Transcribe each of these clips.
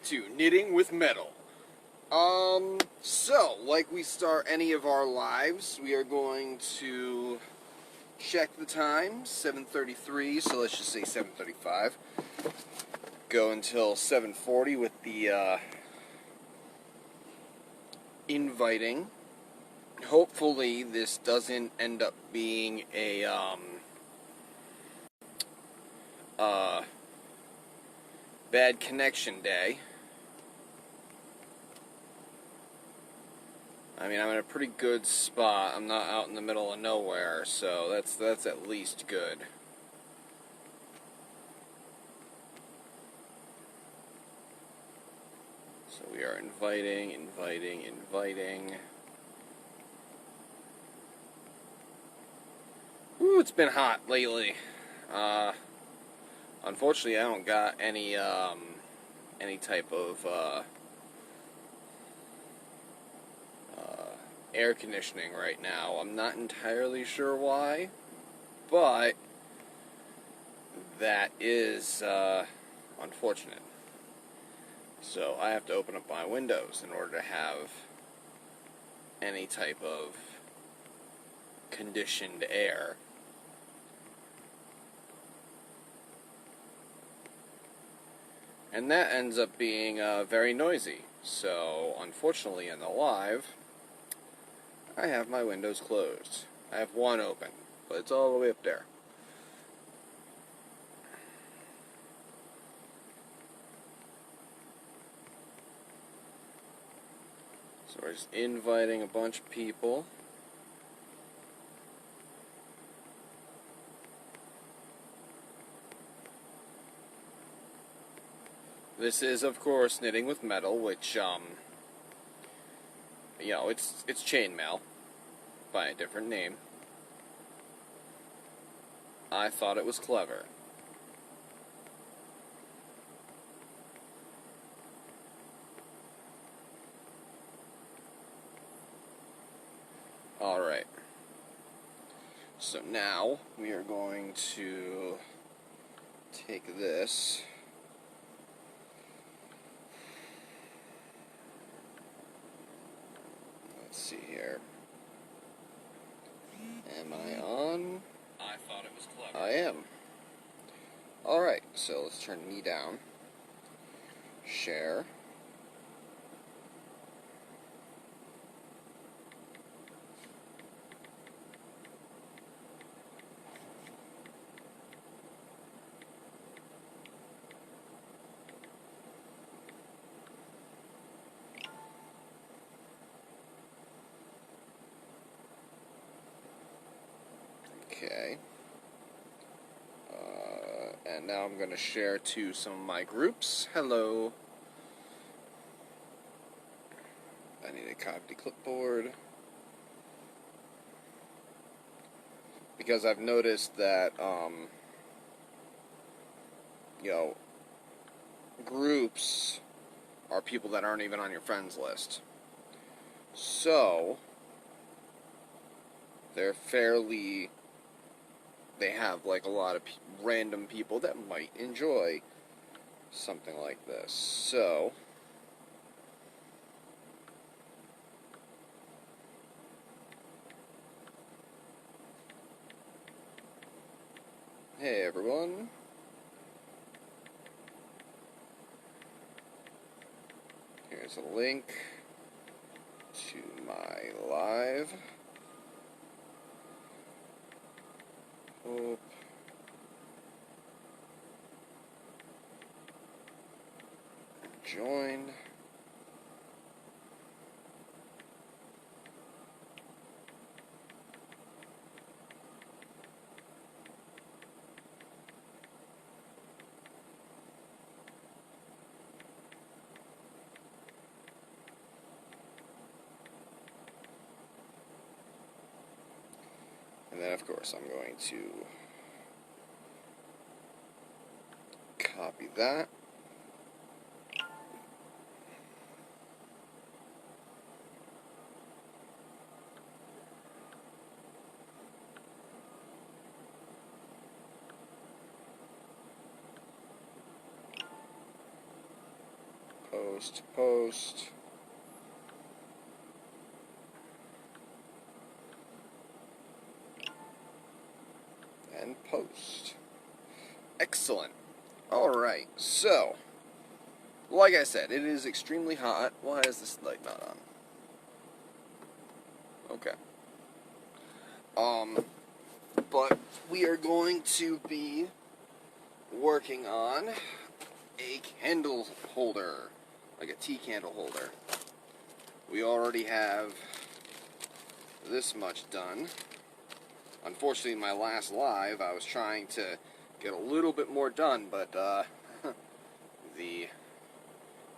to Knitting with Metal. So, like we start any of our lives, we are going to check the time, 7:33, so let's just say 7:35. Go until 7:40 with the, inviting. Hopefully this doesn't end up being a, bad connection day. I mean, I'm in a pretty good spot. I'm not out in the middle of nowhere, so that's at least good. So we are inviting. Ooh, it's been hot lately. Unfortunately, I don't got any type of air conditioning right now. I'm not entirely sure why, but that is unfortunate. So I have to open up my windows in order to have any type of conditioned air. And that ends up being very noisy. So, unfortunately, in the live, I have my windows closed. I have one open, but it's all the way up there. So we're just inviting a bunch of people. This is, of course, Knitting with Metal, which, you know, it's chainmail by a different name. I thought it was clever. Alright. So now we are going to take this. Let's see here. Am I on? I thought it was clever. I am. Alright, so let's turn me down. Share. Okay. And now I'm going to share to some of my groups. Hello. I need to copy the clipboard. Because I've noticed that, you know, groups are people that aren't even on your friends list. So, they have like a lot of random people that might enjoy something like this. So, hey everyone. Here's a link to my live. Hope. Join. And then, of course, I'm going to copy that. post, post. And post. Excellent. Alright, so, like I said, it is extremely hot. Why is this light not on? Okay. But we are going to be working on a candle holder, like a tea candle holder. We already have this much done. Unfortunately, in my last live, I was trying to get a little bit more done, but the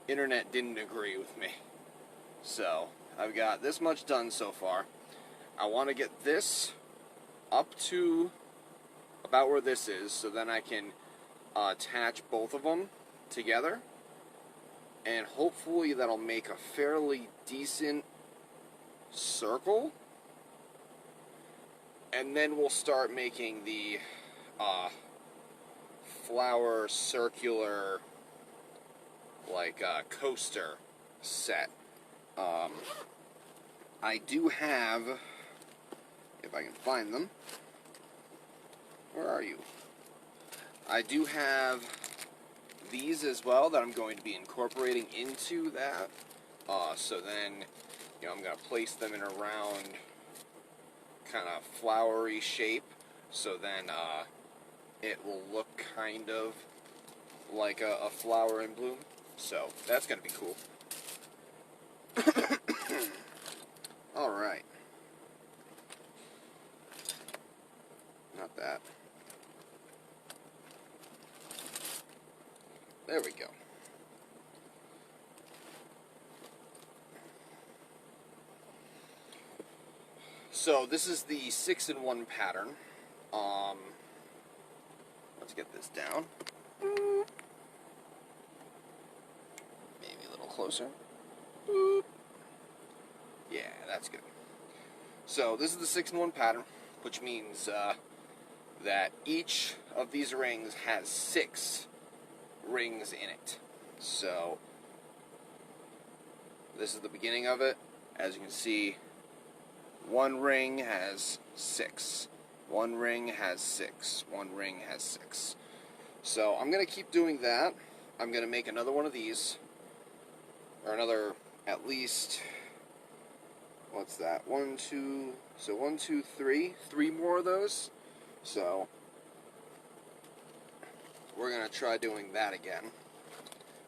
internet didn't agree with me. So, I've got this much done so far. I want to get this up to about where this is, so then I can attach both of them together, and hopefully that'll make a fairly decent circle, and then we'll start making the flower circular like coaster set. I do have, if I can find them, where are you? I do have these as well that I'm going to be incorporating into that. So then, I'm going to place them in a round, kind of flowery shape. So then it will look kind of like a flower in bloom. So that's going to be cool. Alright. Not that. There we go. So this is the 6-in-1 pattern. Let's get this down. Maybe a little closer. Boop. Yeah, that's good. So this is the 6-in-1 pattern, which means that each of these rings has 6 rings in it. So this is the beginning of it. As you can see, one ring has 6. One ring has 6. One ring has 6. So I'm going to keep doing that. I'm going to make another one of these. Or another, at least, what's that? 1, 2, so 1, 2, 3. 3 more of those. So we're going to try doing that again.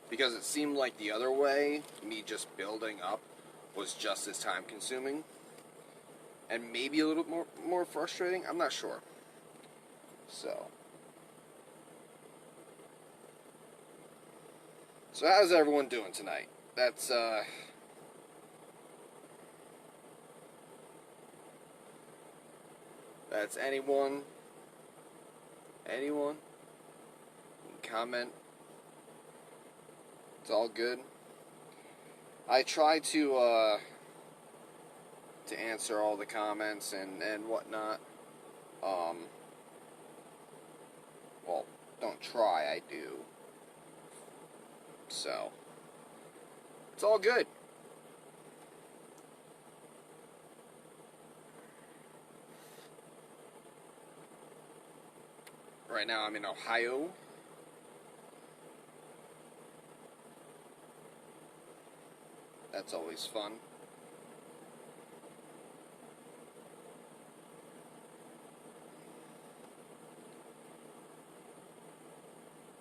Because it seemed like the other way, me just building up, was just as time consuming. And maybe a little more frustrating. I'm not sure. So how's everyone doing tonight? That's anyone? Anyone? Comment. It's all good. I try to answer all the comments and whatnot. Well, don't try, I do. So it's all good. Right now I'm in Ohio. That's always fun.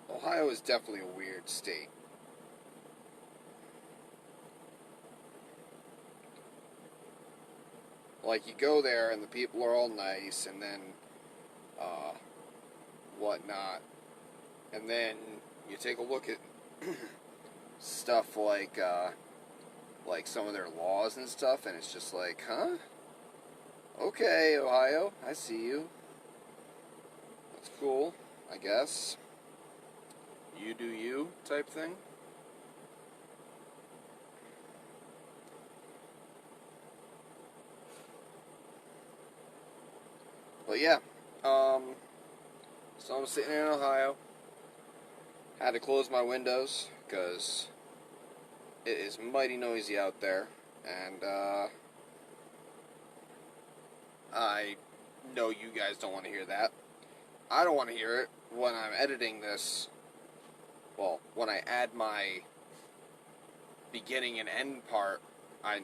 Ohio is definitely a weird state. Like, you go there and the people are all nice, and then whatnot, and then you take a look at stuff like some of their laws and stuff, and it's just like, huh? Okay, Ohio, I see you. That's cool, I guess. You do you type thing. But yeah, so I'm sitting in Ohio. Had to close my windows because It is mighty noisy out there, and I know you guys don't want to hear that. I don't want to hear it when I'm editing this. Well, when I add my beginning and end part, I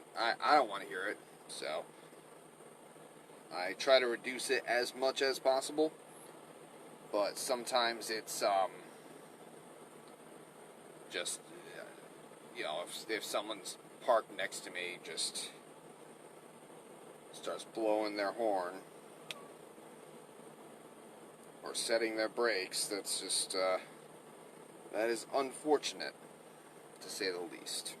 don't want to hear it. So I try to reduce it as much as possible, but sometimes it's just if someone's parked next to me, just starts blowing their horn or setting their brakes, that's just that is unfortunate, to say the least.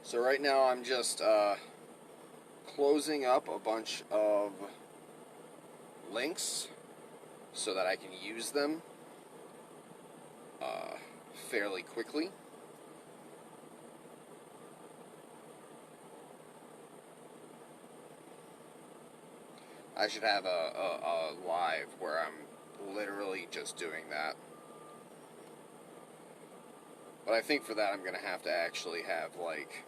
So right now I'm just closing up a bunch of links so that I can use them fairly quickly. I should have a live where I'm literally just doing that. But I think for that I'm going to have to actually have, like,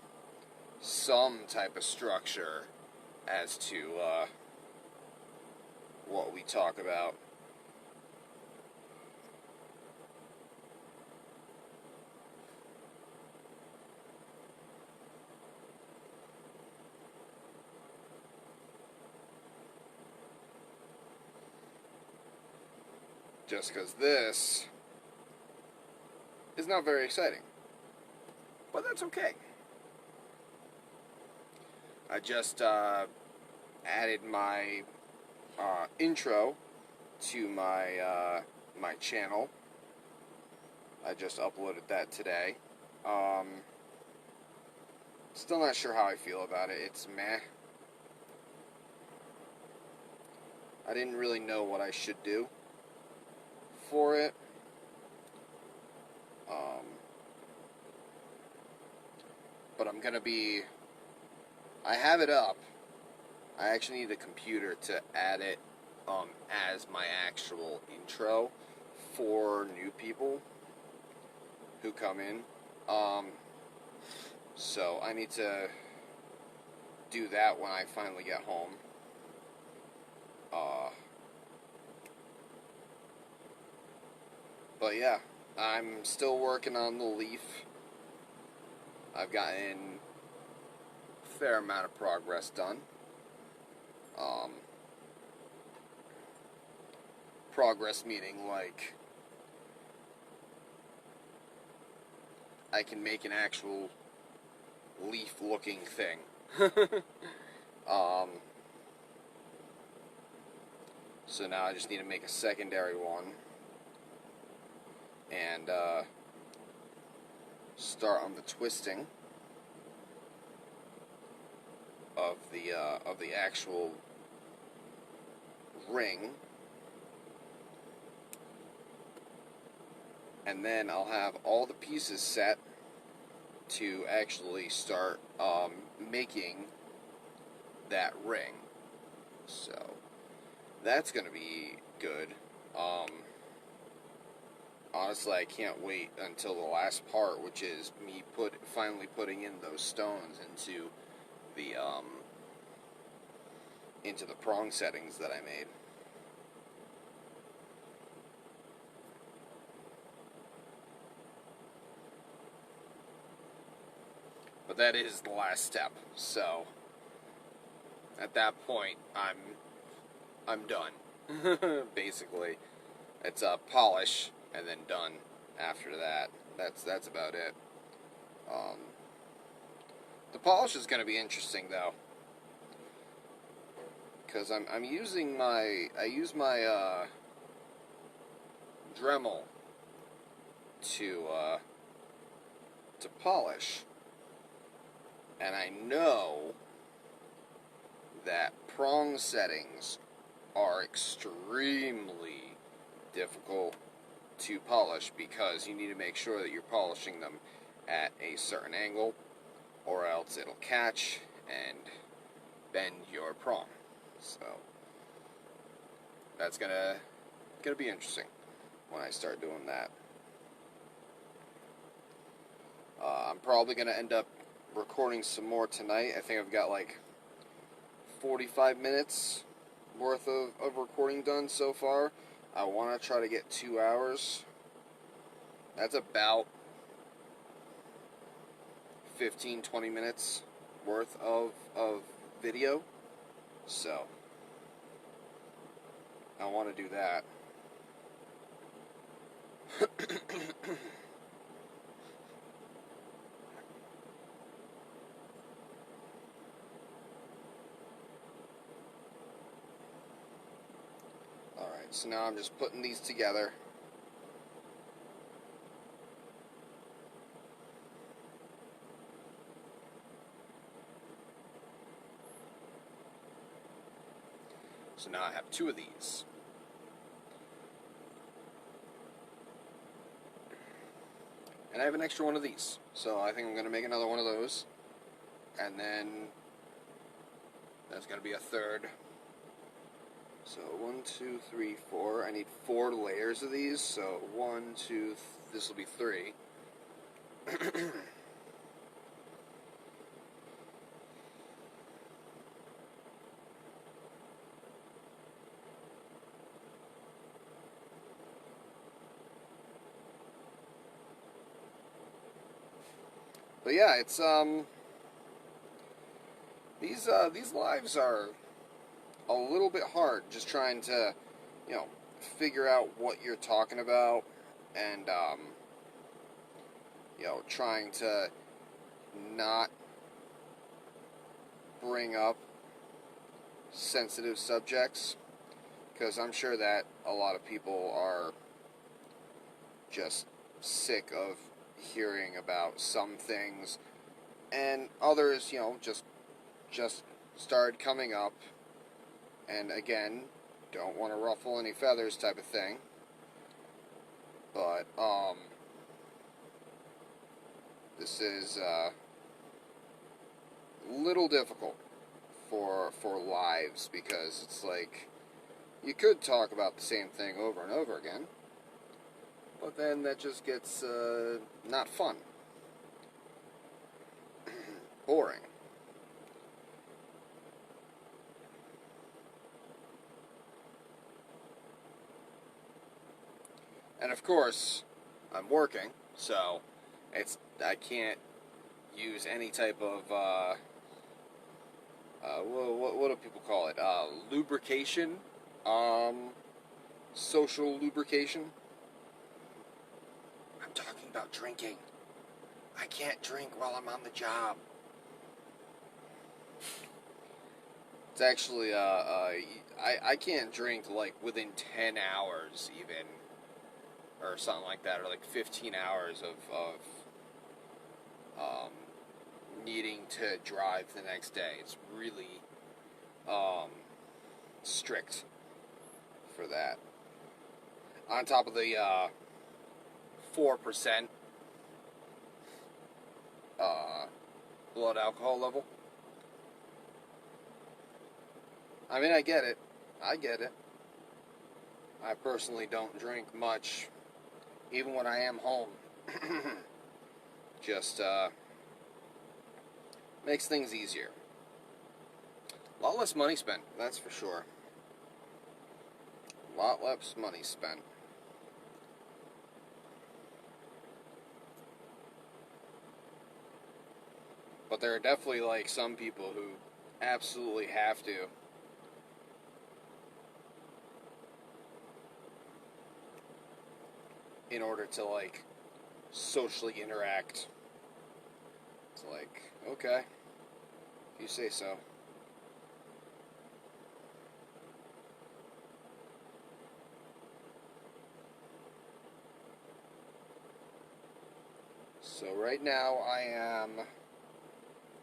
some type of structure as to what we talk about. Just because this is not very exciting. But that's okay. I just added my intro to my my channel. I just uploaded that today. Still not sure how I feel about it. It's meh. I didn't really know what I should do for it. But I'm gonna be... I have it up. I actually need a computer to add it as my actual intro for new people who come in. So I need to do that when I finally get home. But yeah, I'm still working on the Leaf. I've gotten a fair amount of progress done. Progress meaning, like, I can make an actual leaf-looking thing. So now I just need to make a secondary one and start on the twisting of the actual ring, and then I'll have all the pieces set to actually start making that ring. So that's gonna be good. Honestly, I can't wait until the last part, which is me finally putting in those stones into the prong settings that I made. But that is the last step. So at that point, I'm done. Basically, it's a polish and then done. After that, that's about it. The polish is going to be interesting though, because I use my Dremel to polish, and I know that prong settings are extremely difficult to polish because you need to make sure that you're polishing them at a certain angle, or else it'll catch and bend your prong. So that's gonna be interesting when I start doing that. I'm probably going to end up recording some more tonight. I think I've got like 45 minutes worth of recording done so far. I want to try to get 2 hours. That's about 15-20 minutes worth of video. So I want to do that. Alright, so now I'm just putting these together. So now I have 2 of these. And I have an extra one of these. So I think I'm going to make another one of those. And then that's going to be a third. So 1, 2, 3, 4. I need 4 layers of these. So 1, 2, this will be 3. But yeah, it's these lives are a little bit hard, just trying to, figure out what you're talking about, and trying to not bring up sensitive subjects, because I'm sure that a lot of people are just sick of hearing about some things, and others, just started coming up, and again, don't want to ruffle any feathers type of thing, but this is a little difficult for lives, because it's like you could talk about the same thing over and over again, but then that just gets not fun. Boring. And of course, I'm working, so I can't use any type of what do people call it? Lubrication, social lubrication. I'm talking about drinking. I can't drink while I'm on the job. It's actually I can't drink like within 10 hours even, or something like that, or like 15 hours of needing to drive the next day. It's really strict for that. On top of the 4% blood alcohol level. I mean, I get it. I personally don't drink much, even when I am home. Just makes things easier. A lot less money spent, that's for sure. A lot less money spent. But there are definitely like some people who absolutely have to. In order to like socially interact. It's like, okay, if you say so. So right now I am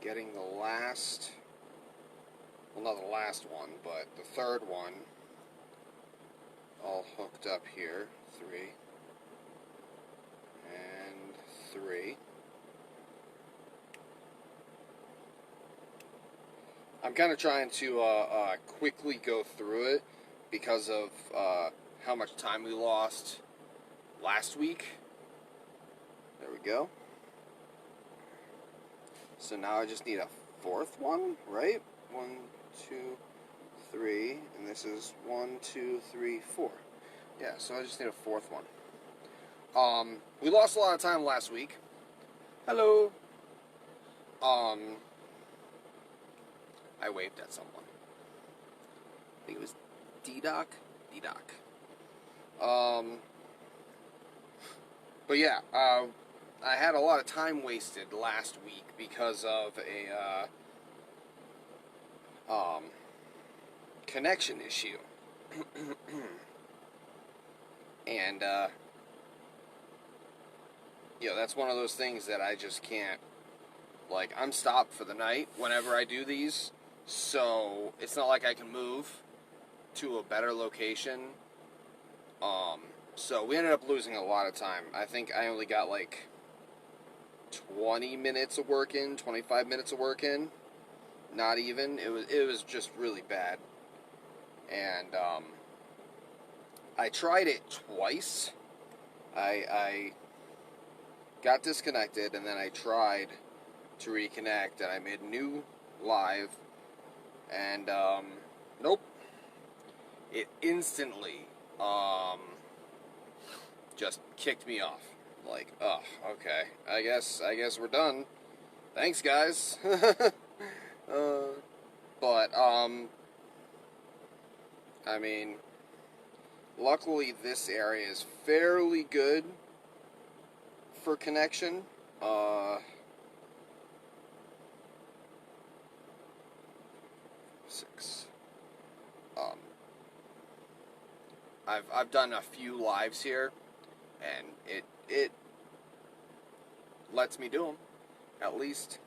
getting the last, well, not the last one, but the third one all hooked up here. 3 and 3. I'm kind of trying to quickly go through it because of how much time we lost last week. There we go. So now I just need a fourth one, right? 1, 2, 3, and this is 1, 2, 3, 4. Yeah, so I just need a fourth one. We lost a lot of time last week. Hello. I waved at someone. I think it was D-Doc. D-Doc. But yeah, I had a lot of time wasted last week because of a connection issue. And you know, that's one of those things that I just can't, like, I'm stopped for the night whenever I do these, so it's not like I can move to a better location. So we ended up losing a lot of time. I think I only got like 20 minutes of work in, 25 minutes of work in. Not even. It was just really bad. And I tried it twice. I got disconnected, and then I tried to reconnect, and I made a new live, and nope. It instantly just kicked me off. Like, oh, okay. I guess we're done. Thanks, guys. But I mean, luckily this area is fairly good for connection. Six. I've done a few lives here, and it lets me do them, at least.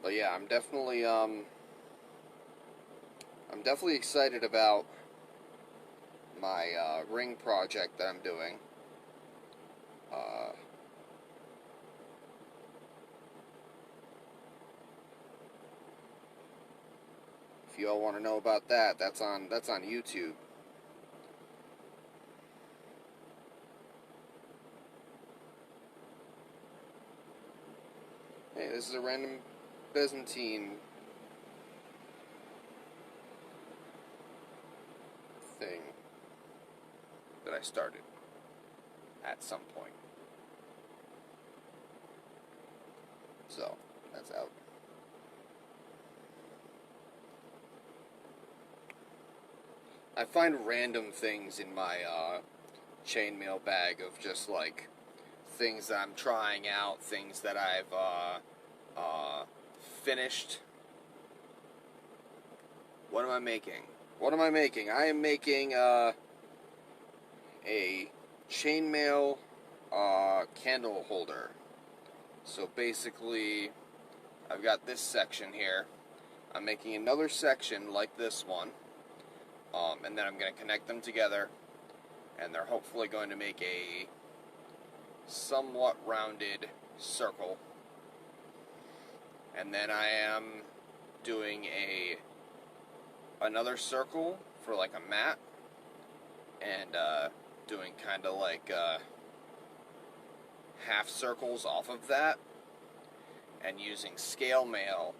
But yeah, I'm definitely excited about my ring project that I'm doing. If you all want to know about that, that's on YouTube. Hey, this is a random Byzantine thing that I started at some point. So, that's out. I find random things in my chainmail bag of just like things that I'm trying out, things that I've finished. What am I making? What am I making? I am making a chainmail candle holder. So basically, I've got this section here. I'm making another section like this one, and then I'm going to connect them together, and they're hopefully going to make a somewhat rounded circle. And then I am doing another circle for like a mat, and doing kind of like half circles off of that, and using scale mail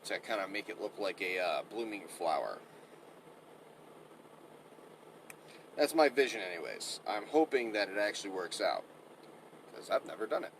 to kind of make it look like a blooming flower. That's my vision anyways. I'm hoping that it actually works out, because I've never done it.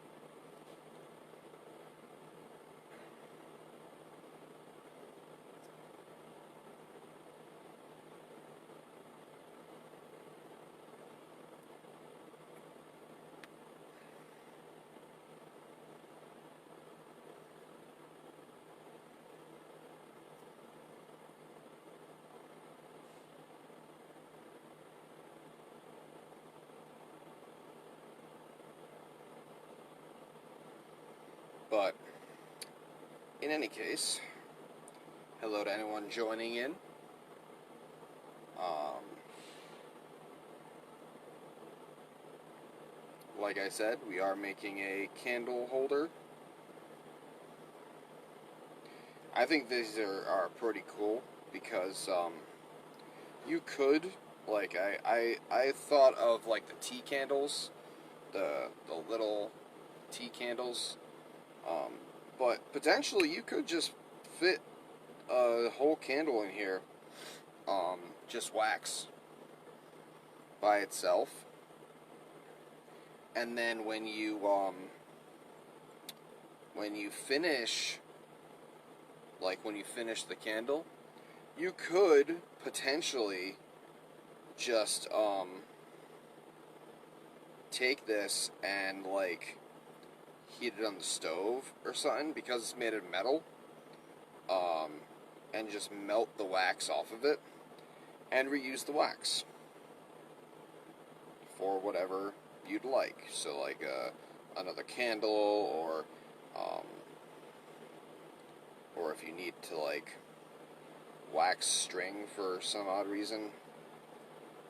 But, in any case, hello to anyone joining in. like I said, we are making a candle holder. I think these are pretty cool because you could, like, I thought of like the tea candles, the little tea candles, but potentially you could just fit a whole candle in here, just wax by itself, and then when you finish, like when you finish the candle, you could potentially just take this and like heat it on the stove or something, because it's made of metal, and just melt the wax off of it and reuse the wax for whatever you'd like. So like another candle, or if you need to like wax string for some odd reason.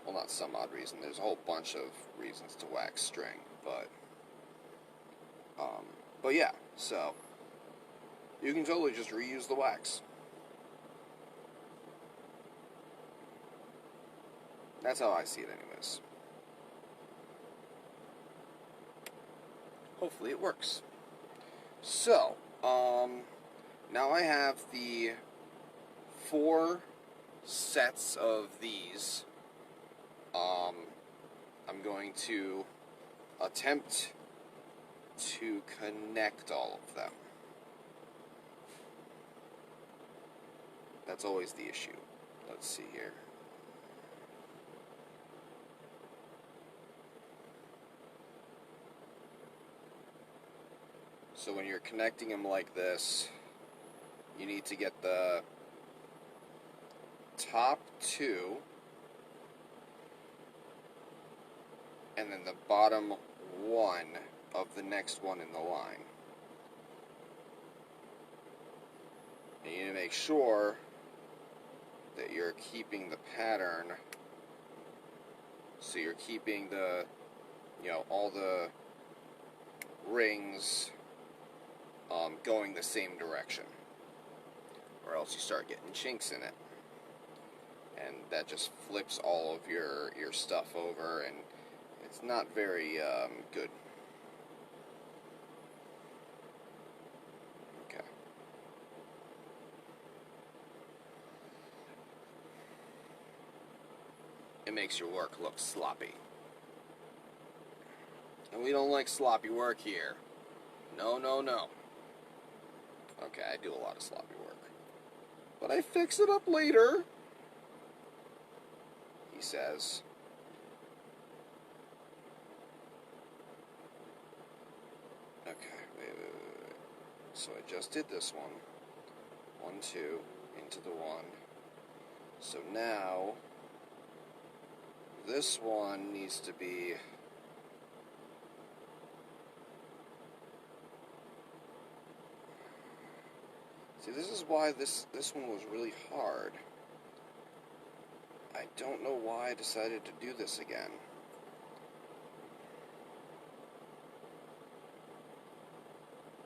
Well, not some odd reason. There's a whole bunch of reasons to wax string, but yeah. So you can totally just reuse the wax. That's how I see it, anyways. Hopefully it works. So, now I have the 4 sets of these. I'm going to attempt to connect all of them. That's always the issue. Let's see here. So when you're connecting them like this, you need to get the top 2 and then the bottom 1 of the next one in the line. And you need to make sure that you're keeping the pattern, so you're keeping the, all the rings going the same direction, or else you start getting chinks in it, and that just flips all of your stuff over, and it's not very good. Okay. It makes your work look sloppy. And we don't like sloppy work here. No, no, no. Okay, I do a lot of sloppy work. But I fix it up later, he says. Okay, wait. So I just did this one. 1, 2, into the 1. So now, this one needs to be... See, this is why this one was really hard. I don't know why I decided to do this again.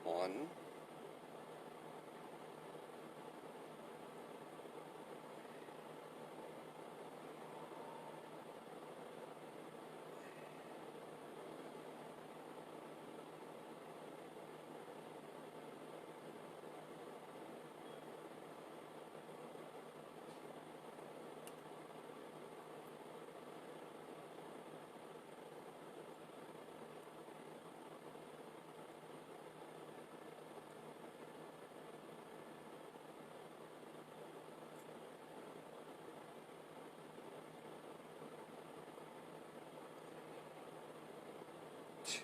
One.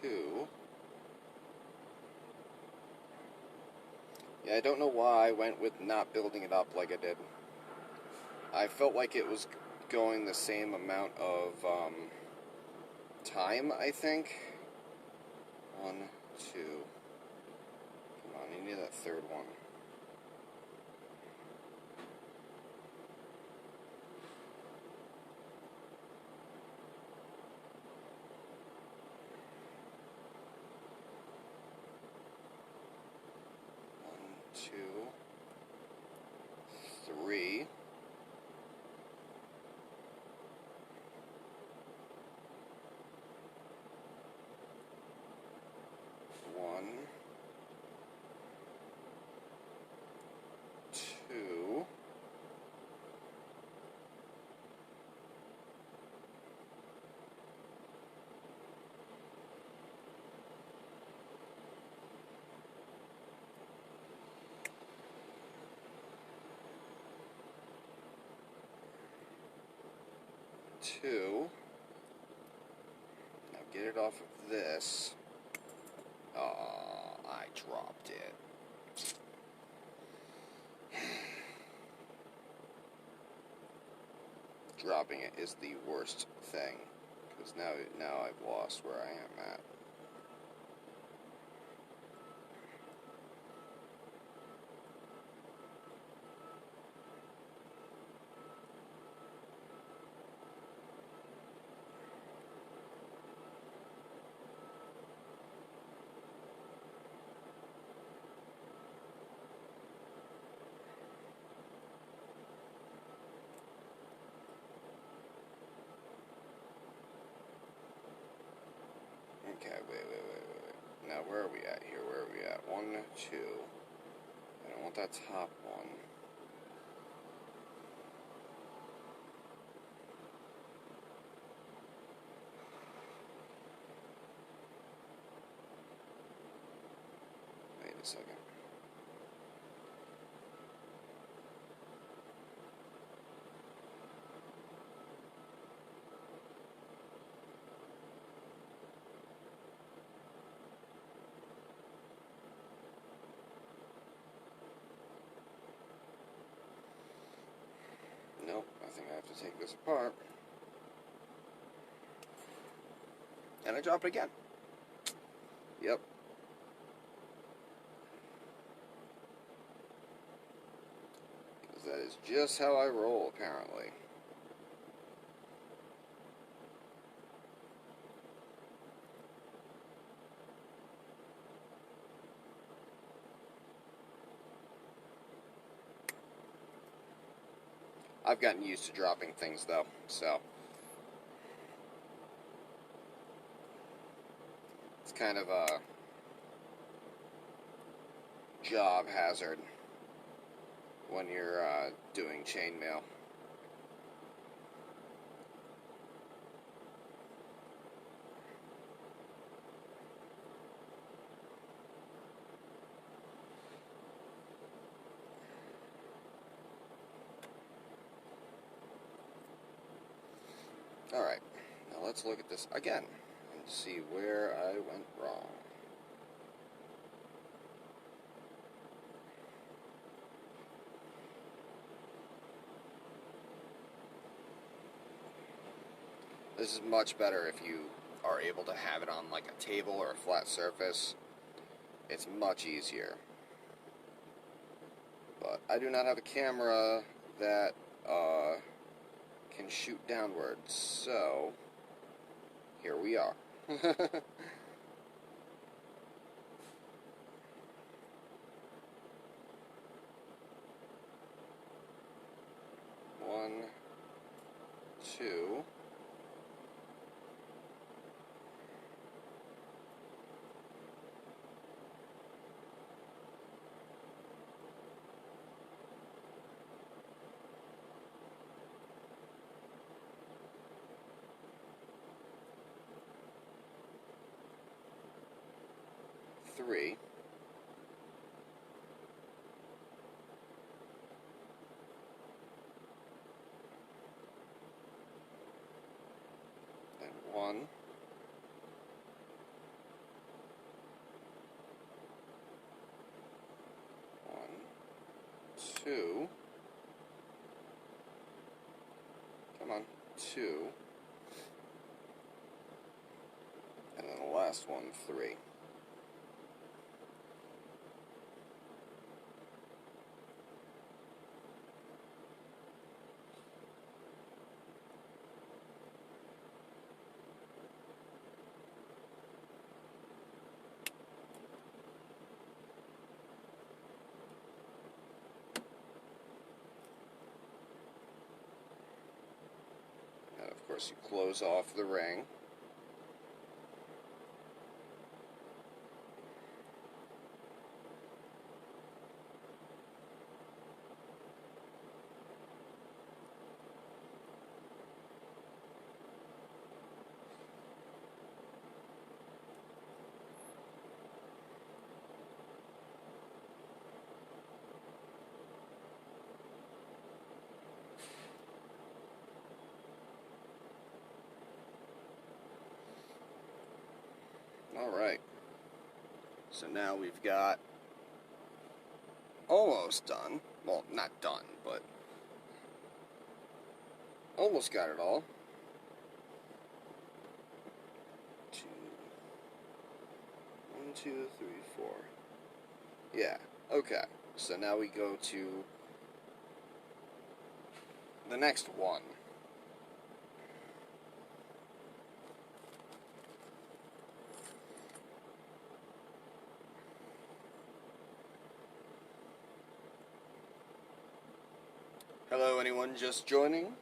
Two. Yeah, I don't know why I went with not building it up like I did. I felt like it was going the same amount of time, I think. 1, 2. Come on, you need that third one. 2. Now get it off of this. Oh, I dropped it. Dropping it is the worst thing, because now I've lost where I am at. Okay, wait. Now, where are we at here? Where are we at? 1, 2. I don't want that top one. Wait a second. Nope, I think I have to take this apart. And I drop it again. Yep. Because that is just how I roll, apparently. I've gotten used to dropping things, though, so it's kind of a job hazard when you're doing chainmail. Alright, now let's look at this again and see where I went wrong. This is much better if you are able to have it on like a table or a flat surface. It's much easier. But I do not have a camera that can shoot downwards, so here we are. One, two. Three. And one. One. Two. Come on. Two. And then the last one, 3. And of course you close off the ring. So now we've got almost done. Well, not done, but almost got it all. 1, 2, 3, 4. Yeah, okay. So now we go to the next one. Hello, anyone just joining?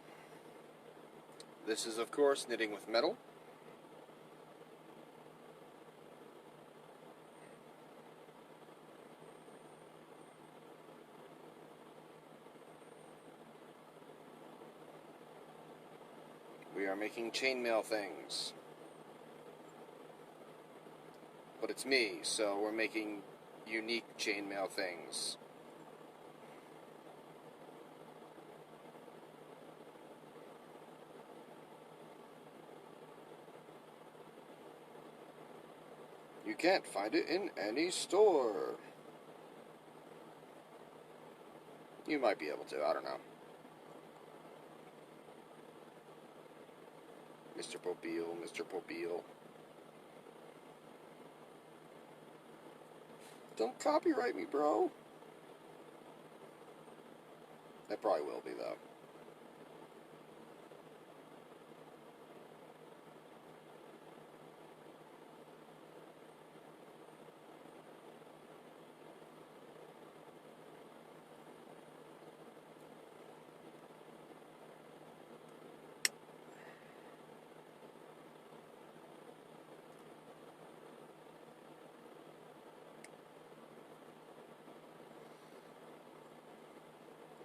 This is, of course, Knitting with Metal. We are making chainmail things. But it's me, so we're making unique chainmail things. You can't find it in any store. You might be able to, I don't know. Mr. Popeel, Mr. Popeel. Don't copyright me, bro. That probably will be, though.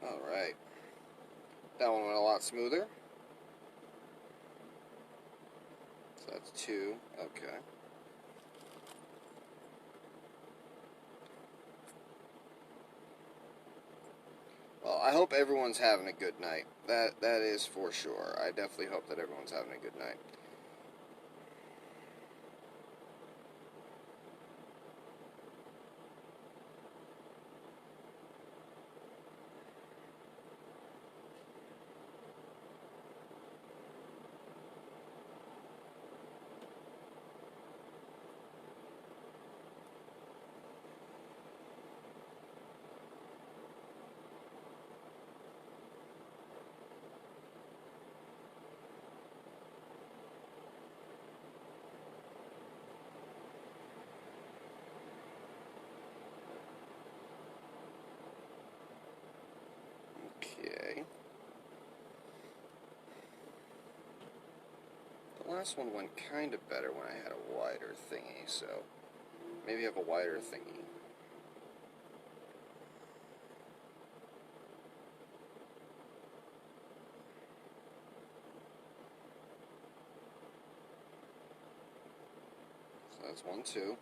Alright. That one went a lot smoother. So that's 2. Okay. Well, I hope everyone's having a good night. That is for sure. I definitely hope that everyone's having a good night. Okay. The last one went kind of better when I had a wider thingy, so maybe have a wider thingy. So that's 1, 2.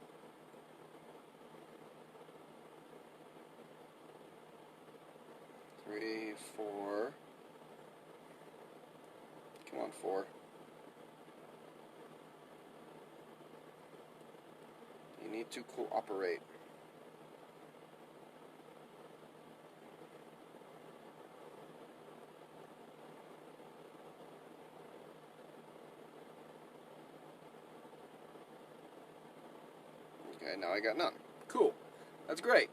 Three, 4. Come on, 4. You need to cooperate. Okay, now I got none. Cool. That's great.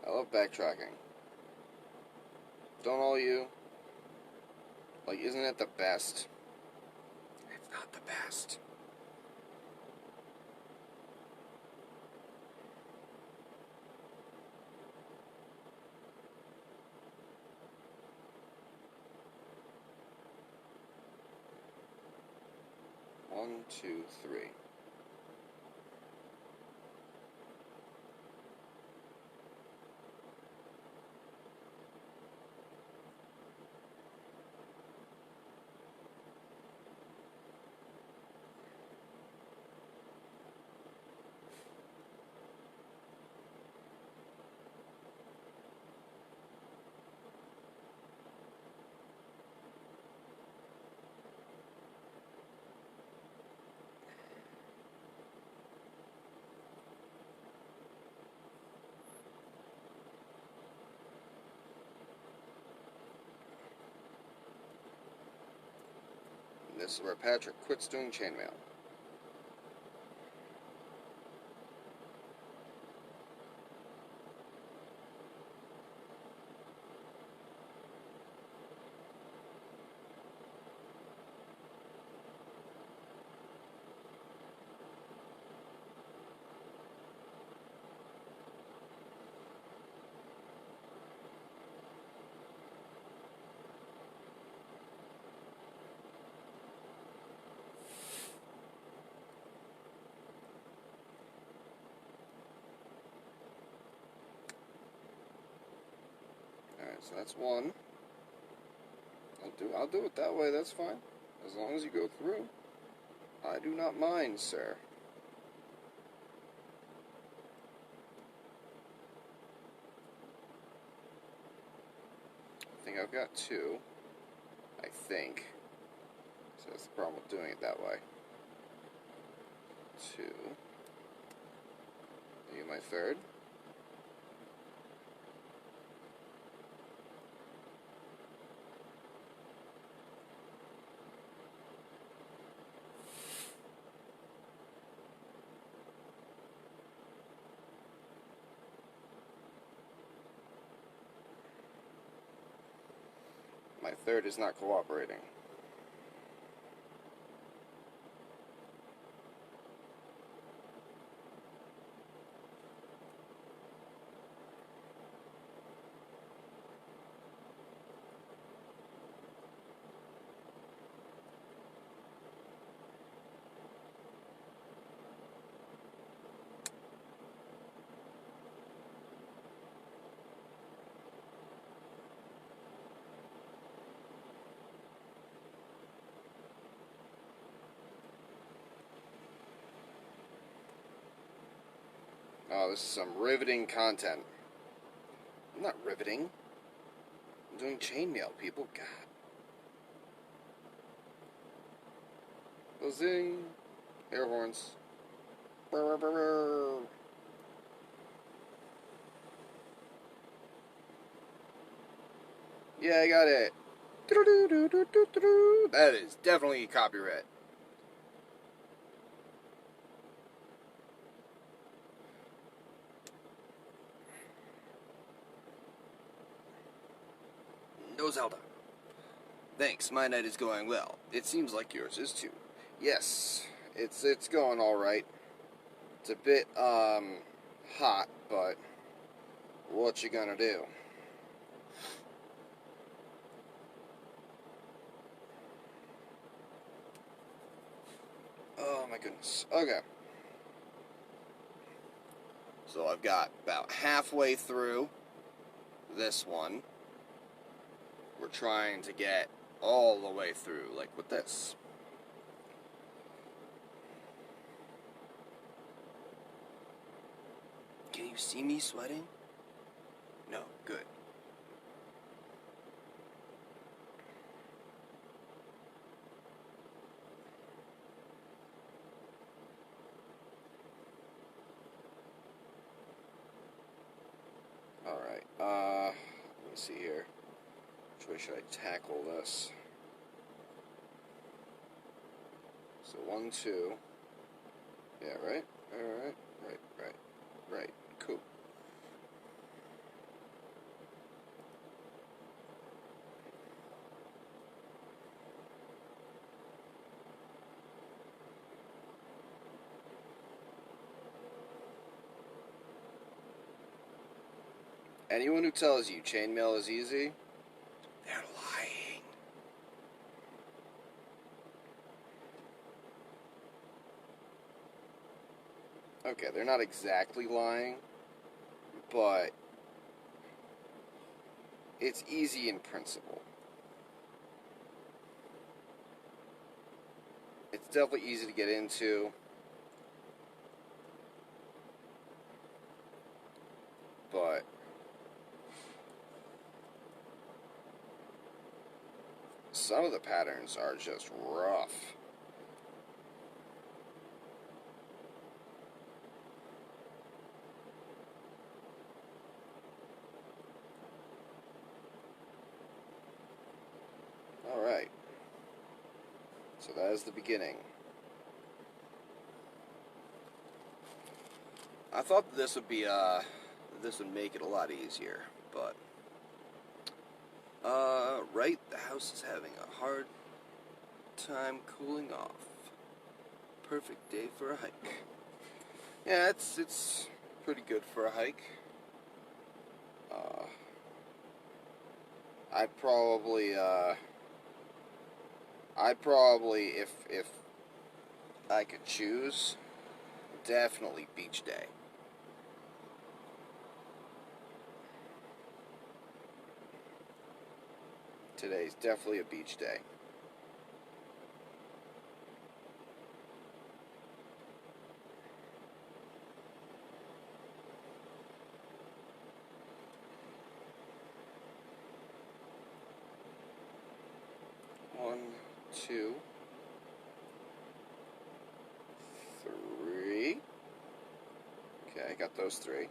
I love backtracking. Don't all you? Like, isn't it the best? It's not the best. One, 2, 3. this is where Patrick quits doing chainmail. Alright, so that's one. I'll do it that way, that's fine. As long as you go through. I do not mind, sir. I think I've got two. I think. So that's the problem with doing it that way. Two. Are you my third? My third is not cooperating. Oh, this is some riveting content. I'm not riveting. I'm doing chainmail, people. God. Zing. Air horns. Brr, brr, brr. Yeah, I got it. That is definitely copyright. No Zelda. Thanks, my night is going well. It seems like yours is too. Yes, it's going alright. It's a bit, hot, but what you gonna do? Oh my goodness. Okay. So I've got about halfway through this one. We're trying to get all the way through, like with this. Can you see me sweating? No, good. Alright, let me see here. Which way should I tackle this? So 1, 2. Yeah, right? Alright, right. Cool. Anyone who tells you chainmail is easy, they're lying. Okay, they're not exactly lying, but it's easy in principle. It's definitely easy to get into, but some of the patterns are just rough. Alright. So that is the beginning. I thought this would be this would make it a lot easier, but right, the house is having a hard time cooling off. Perfect day for a hike. Yeah, it's pretty good for a hike. I'd probably if I could choose, definitely beach day. Today's definitely a beach day. One, two, three. Okay, I got those three.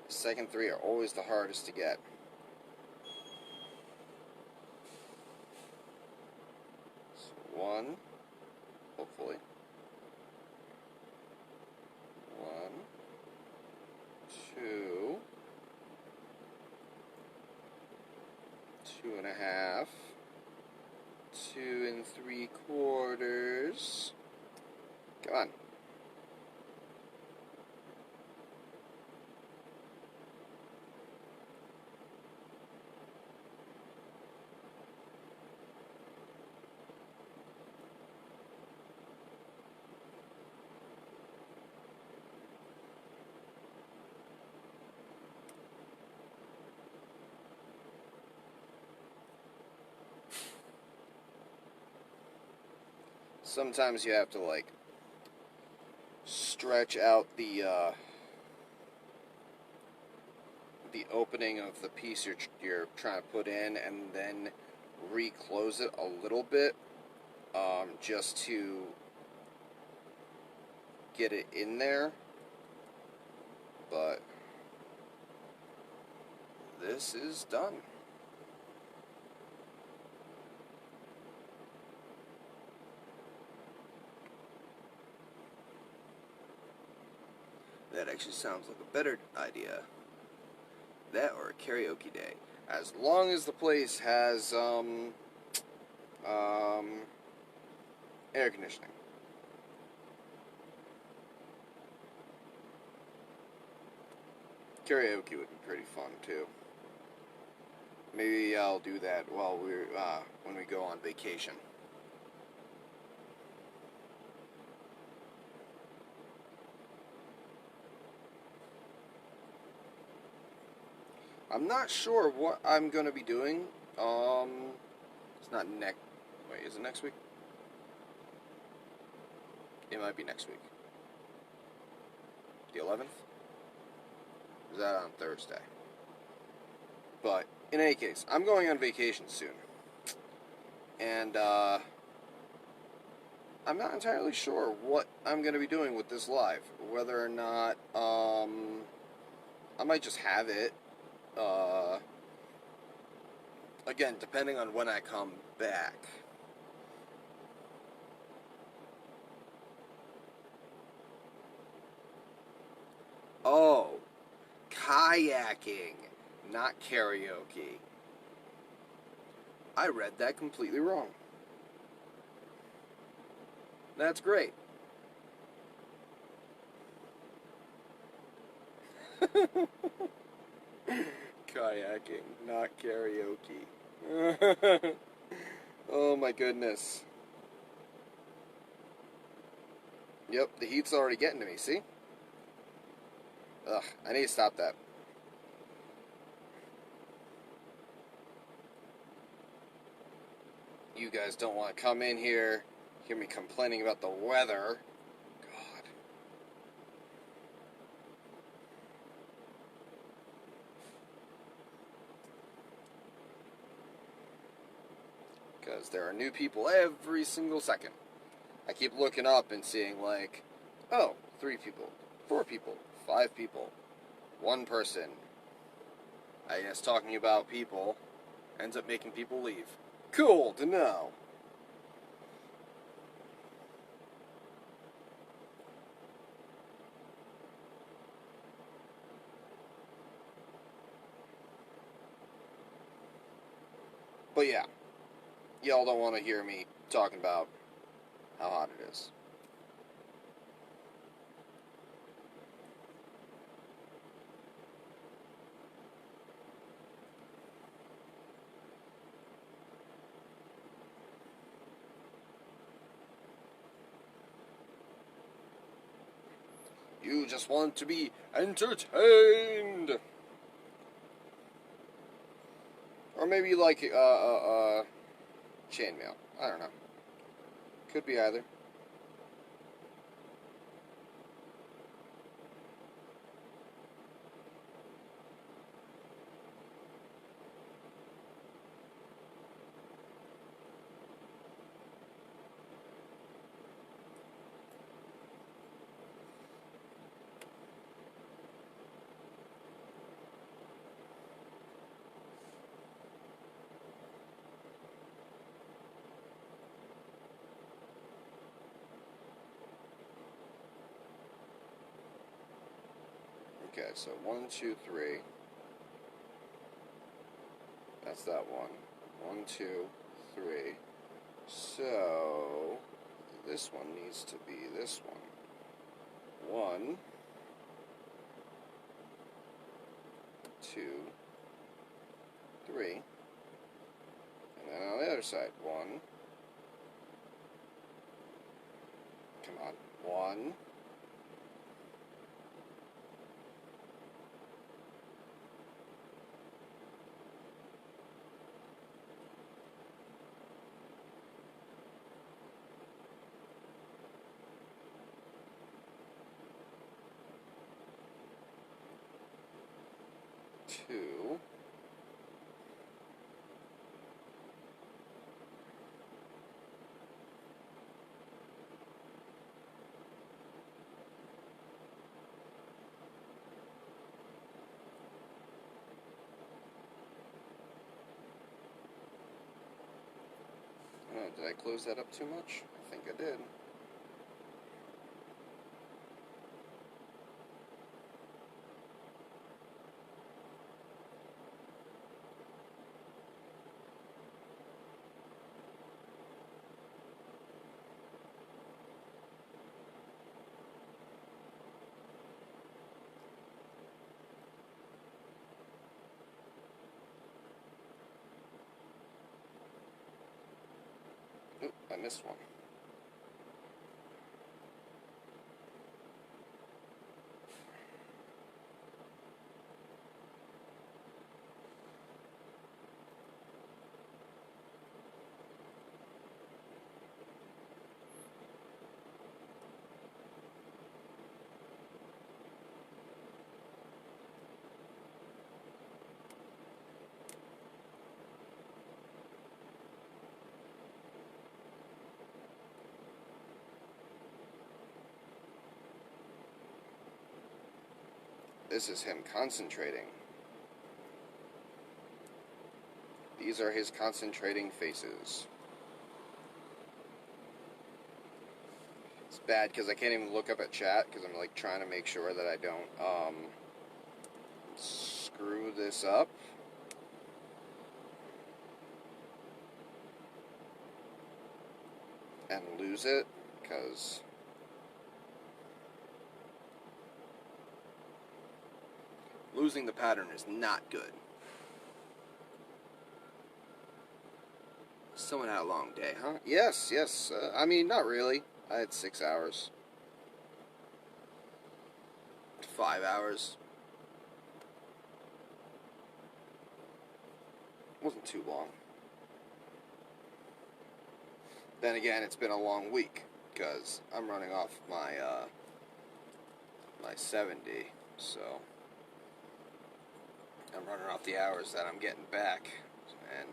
The second three are always the hardest to get. So one, hopefully. One, two, 2.5, 2 3/4. Come on. Sometimes you have to like stretch out the opening of the piece you're trying to put in, and then reclose it a little bit, just to get it in there. But this is done. That actually sounds like a better idea. That or a karaoke day. As long as the place has air conditioning. Karaoke would be pretty fun too. Maybe I'll do that while when we go on vacation. I'm not sure what I'm going to be doing. It's not next... Wait, is it next week? It might be next week. The 11th? Is that on Thursday? But, in any case, I'm going on vacation soon. And, I'm not entirely sure what I'm going to be doing with this live. Whether or not, I might just have it. Again, depending on when I come back. Oh, kayaking, not karaoke. I read that completely wrong. That's great. Kayaking, not karaoke. Oh my goodness. Yep, the heat's already getting to me, see? Ugh, I need to stop that. You guys don't want to come in here, hear me complaining about the weather. God. Because there are new people every single second. I keep looking up and seeing like, oh, 3 people, 4 people, 5 people, 1 person. I guess talking about people ends up making people leave. Cool to know. But yeah, y'all don't want to hear me talking about how hot it is. You just want to be entertained. Or maybe like chainmail. I don't know. Could be either. Okay, so 1, 2, 3. That's that one. 1, 2, 3. So this one needs to be this one. 1, 2, 3. And then on the other side, 1. Come on. 1. 2. Oh, did I close that up too much? I think I did. Oop, I missed one. This is him concentrating. These are his concentrating faces. It's bad because I can't even look up at chat because I'm like trying to make sure that I don't screw this up. And lose it because losing the pattern is not good. Someone had a long day, huh? Yes. I mean, not really. I had 6 hours. 5 hours. Wasn't too long. Then again, it's been a long week because I'm running off my my 70, so I'm running off the hours that I'm getting back, and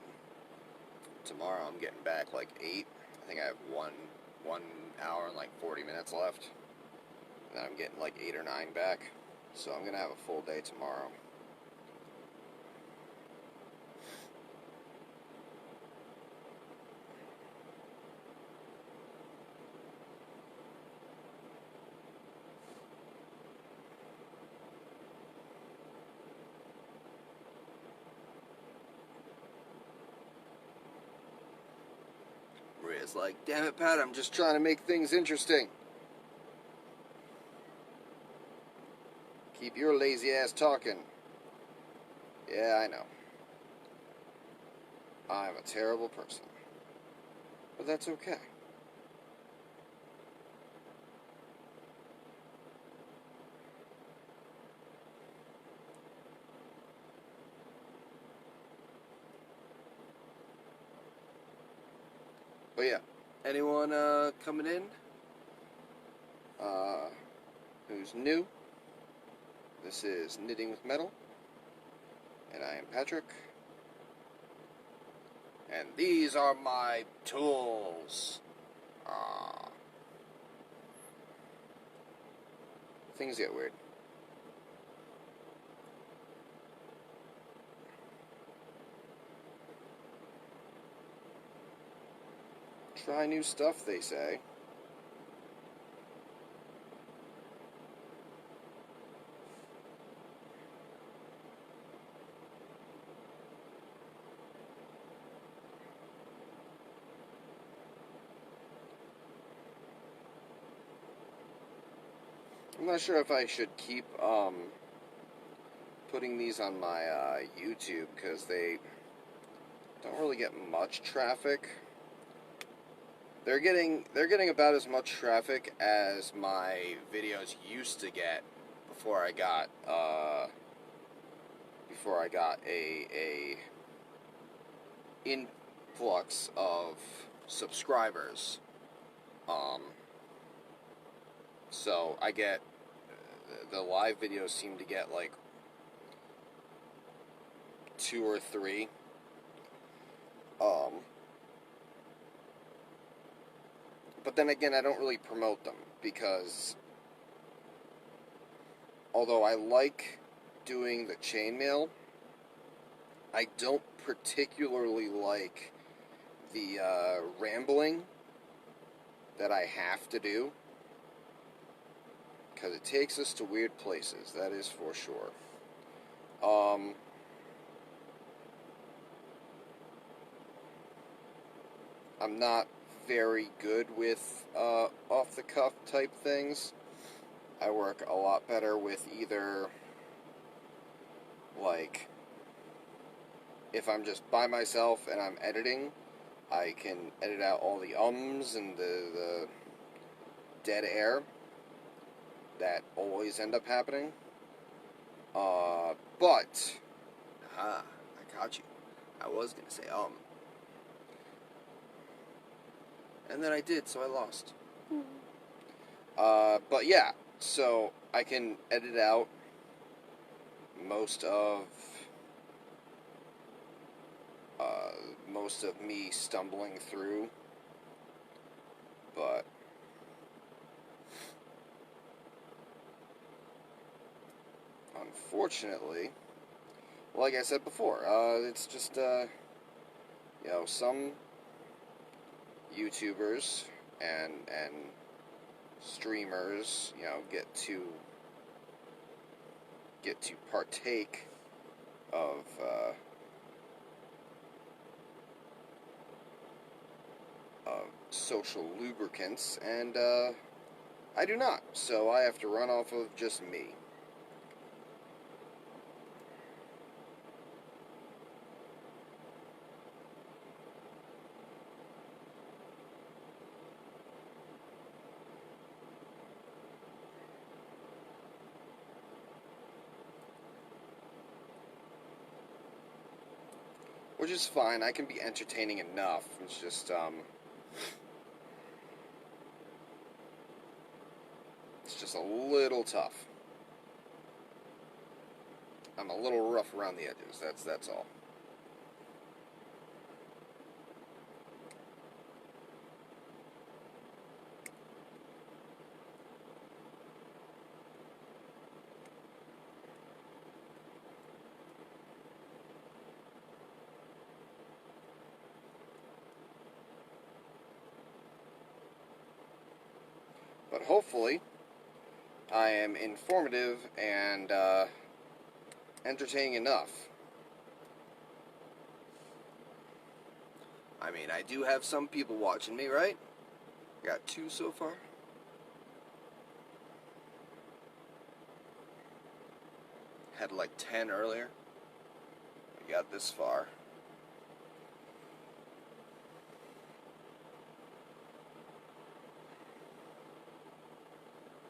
tomorrow I'm getting back like 8. I think I have one hour and like 40 minutes left. And then I'm getting like 8 or 9 back. So I'm gonna have a full day tomorrow. guy's like, damn it, Pat, I'm just trying to make things interesting. Keep your lazy ass talking. Yeah, I know. I'm a terrible person. But that's okay. But yeah, anyone coming in who's new, this is Knitting with Metal, and I am Patrick, and these are my tools. Things get weird. Try new stuff, they say. I'm not sure if I should keep putting these on my YouTube, because they don't really get much traffic. They're getting about as much traffic as my videos used to get before I got a influx of subscribers. So I get the live videos seem to get like 2 or 3. But then again, I don't really promote them, because although I like doing the chainmail, I don't particularly like the rambling that I have to do, because it takes us to weird places, that is for sure. I'm not very good with off-the-cuff type things. I work a lot better with either, like, if I'm just by myself and I'm editing, I can edit out all the ums and the dead air that always end up happening. But, I caught you. I was going to say and then I did, so I lost. But yeah, so I can edit out most of me stumbling through, but unfortunately, like I said before, it's just some YouTubers and streamers, get to partake of social lubricants, and I do not, so I have to run off of just me. Which is fine, I can be entertaining enough. It's just, a little tough. I'm a little rough around the edges, that's all. But hopefully, I am informative and entertaining enough. I mean, I do have some people watching me, right? I got 2 so far. Had like 10 earlier. We got this far.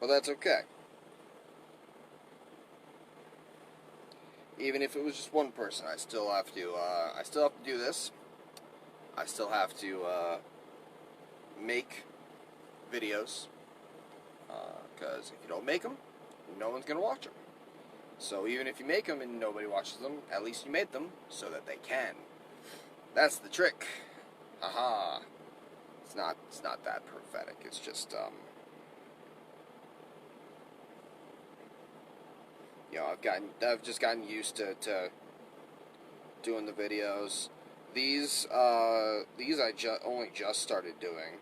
Well, that's okay. Even if it was just one person, I still have to do this. I still have to make videos, because if you don't make them, no one's gonna watch them. So even if you make them and nobody watches them, at least you made them so that they can. That's the trick. Haha. It's not that prophetic. It's just you know, I've just gotten used to doing the videos. These I only just started doing.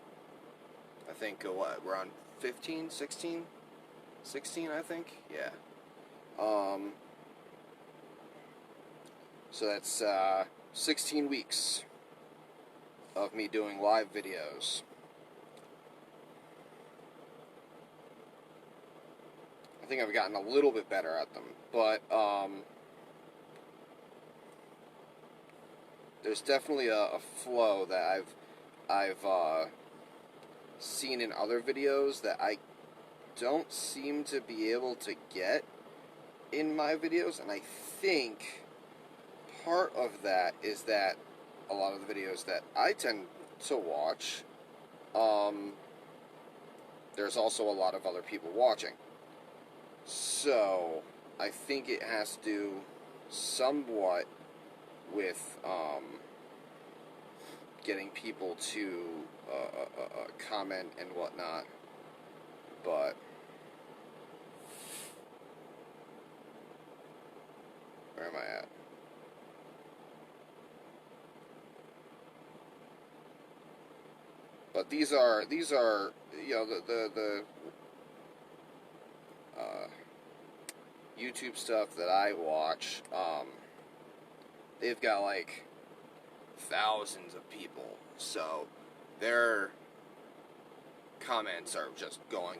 I think what, we're on 15, 16, 16 I think. Yeah. So that's 16 weeks of me doing live videos. I think I've gotten a little bit better at them, but there's definitely a flow that I've seen in other videos that I don't seem to be able to get in my videos, and I think part of that is that a lot of the videos that I tend to watch, there's also a lot of other people watching. So I think it has to do somewhat with getting people to comment and whatnot, but where am I at? But these are you know, the YouTube stuff that I watch. They've got like thousands of people, so their comments are just going.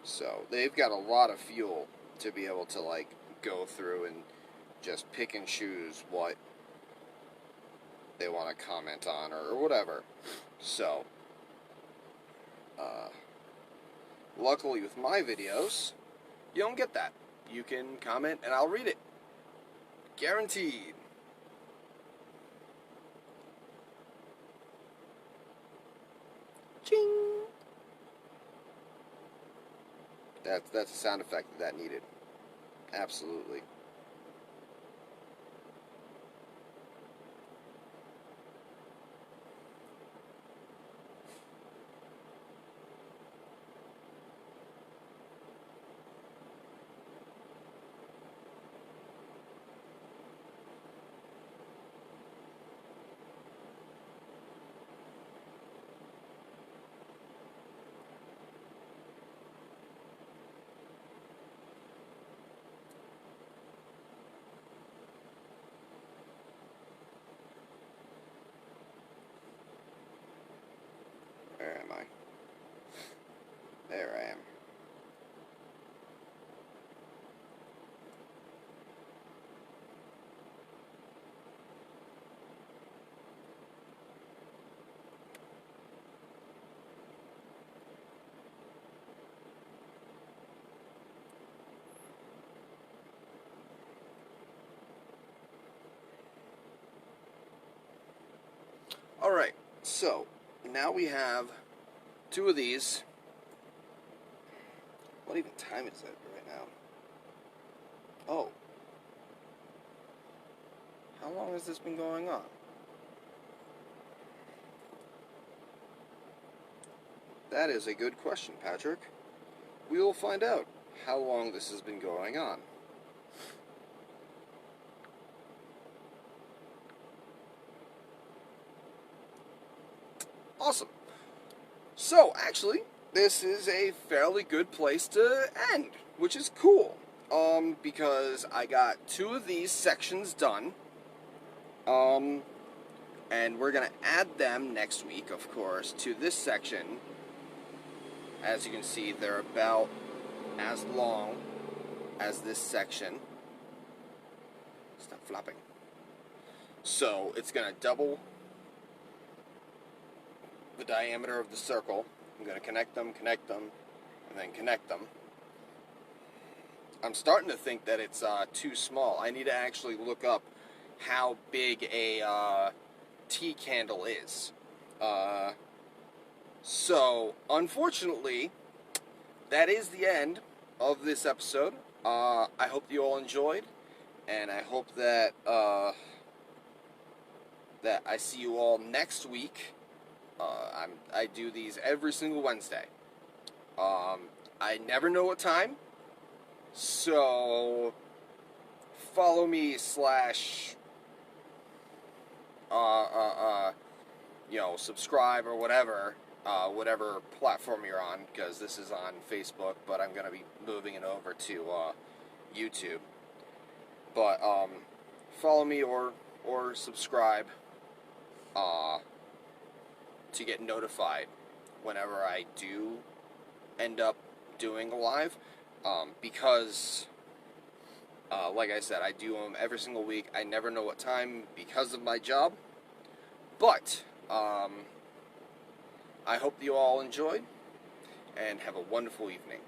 So they've got a lot of fuel to be able to like go through and just pick and choose what they want to comment on or whatever. So luckily with my videos, you don't get that. You can comment and I'll read it. Guaranteed. Ching! That's a sound effect that needed. Absolutely. Where am I? There I am. Alright, so now we have 2 of these. What even time is it right now? Oh. How long has this been going on? That is a good question, Patrick. We will find out how long this has been going on. Awesome. So, actually, this is a fairly good place to end, which is cool. Because I got 2 of these sections done. And we're going to add them next week, of course, to this section. As you can see, they're about as long as this section. Stop flopping. So it's going to double the diameter of the circle. I'm going to connect them, and then connect them. I'm starting to think that it's too small. I need to actually look up how big a tea candle is. So, unfortunately, that is the end of this episode. I hope you all enjoyed, and I hope that that I see you all next week. I do these every single Wednesday. I never know what time, so follow me / subscribe or whatever, whatever platform you're on, because this is on Facebook, but I'm going to be moving it over to YouTube. But follow me or subscribe to get notified whenever I do end up doing a live, because like I said, I do them every single week. I never know what time because of my job, but I hope you all enjoyed, and have a wonderful evening.